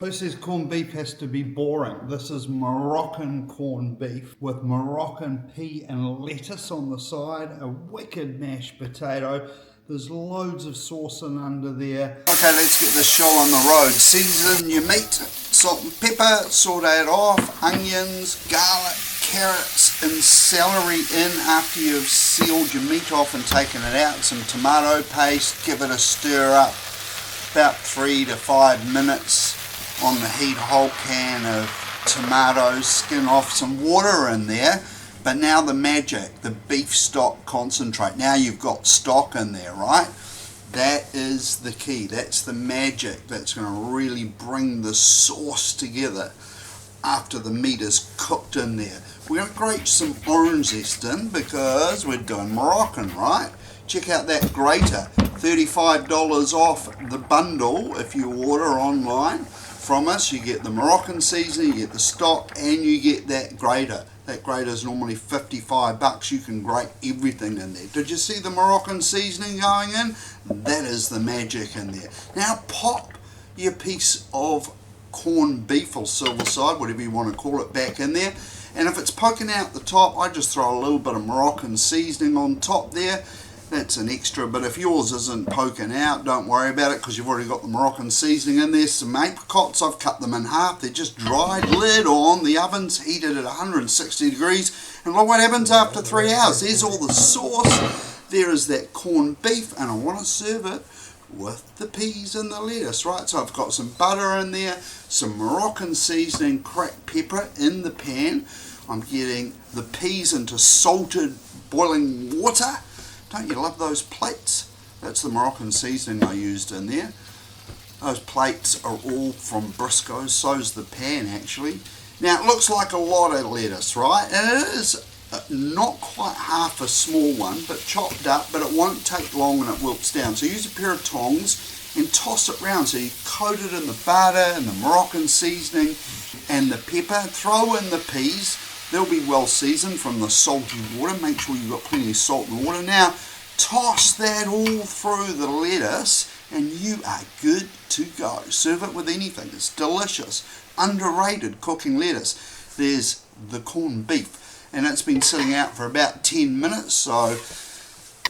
Who says corned beef has to be boring? This is Moroccan corned beef with Moroccan pea and lettuce on the side, a wicked mashed potato. There's loads of sauce in under there. Okay, let's get this show on the road. Season your meat, salt and pepper, saute it off, onions, garlic, carrots and celery in after you've sealed your meat off and taken it out. Some tomato paste, give it a stir up, about 3 to 5 minutes. On the heat, a whole can of tomatoes, skin off some water in there. But now the magic, the beef stock concentrate. Now you've got stock in there, right? That is the key. That's the magic that's going to really bring the sauce together after the meat is cooked in there. We're going to grate some orange zest in because we're doing Moroccan, right? Check out that grater, $35 off the bundle if you order online. From us, you get the Moroccan seasoning, you get the stock, and you get that grater. That grater is normally 55 bucks. You can grate everything in there. Did you see the Moroccan seasoning going in? That is the magic in there. Now pop your piece of corned beef or silver side, whatever you want to call it, back in there. And if it's poking out the top, I just throw a little bit of Moroccan seasoning on top there. That's an extra, but if yours isn't poking out, don't worry about it because you've already got the Moroccan seasoning in there. Some apricots, I've cut them in half. They're just dried, lid on. The oven's heated at 160 degrees. And look what happens after 3 hours. There's all the sauce. There is that corned beef, and I want to serve it with the peas and the lettuce, right? So I've got some butter in there, some Moroccan seasoning, cracked pepper in the pan. I'm getting the peas into salted boiling water. Don't you love those plates? That's the Moroccan seasoning I used in there. Those plates are all from Briscoe's, so's the pan actually. Now it looks like a lot of lettuce, right? And it is not quite half a small one, but chopped up, but it won't take long and it wilts down. So use a pair of tongs and toss it round. So you coat it in the butter and the Moroccan seasoning and the pepper. Throw in the peas. They'll be well seasoned from the salty water. Make sure you've got plenty of salt in the water. Now, toss that all through the lettuce and you are good to go. Serve it with anything. It's delicious. Underrated cooking lettuce. There's the corned beef. And it's been sitting out for about 10 minutes. So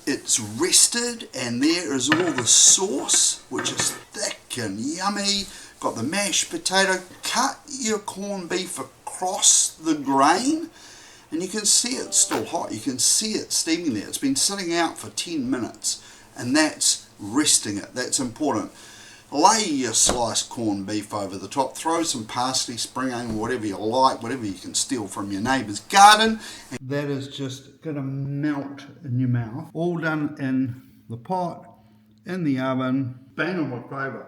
it's rested and there is all the sauce, which is thick and yummy. Got the mashed potato. Cut your corned beef across the grain and you can see it's still hot. You can see it steaming there. It's been sitting out for 10 minutes and that's resting it. That's important. Lay your sliced corned beef over the top. Throw some parsley, spring onion, whatever you like, whatever you can steal from your neighbour's garden. And that is just going to melt in your mouth. All done in the pot, in the oven. Bang on my favourite.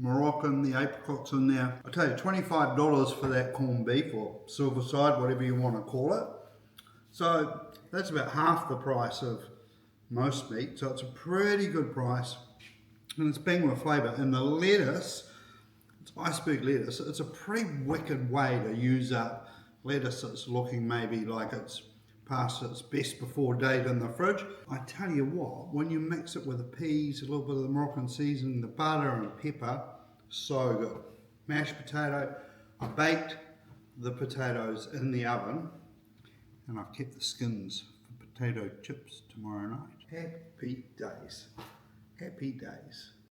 Moroccan, the apricots in there. I tell you, $25 for that corned beef or silver side, whatever you want to call it. So that's about half the price of most meat. So it's a pretty good price. And it's bang with flavour. And the lettuce, it's iceberg lettuce. It's a pretty wicked way to use up lettuce that's looking maybe like it's past its best before date in the fridge. I tell you what, when you mix it with the peas, a little bit of the Moroccan seasoning, the butter and pepper, so good. Mashed potato, I baked the potatoes in the oven and I've kept the skins for potato chips tomorrow night. Happy days. Happy days.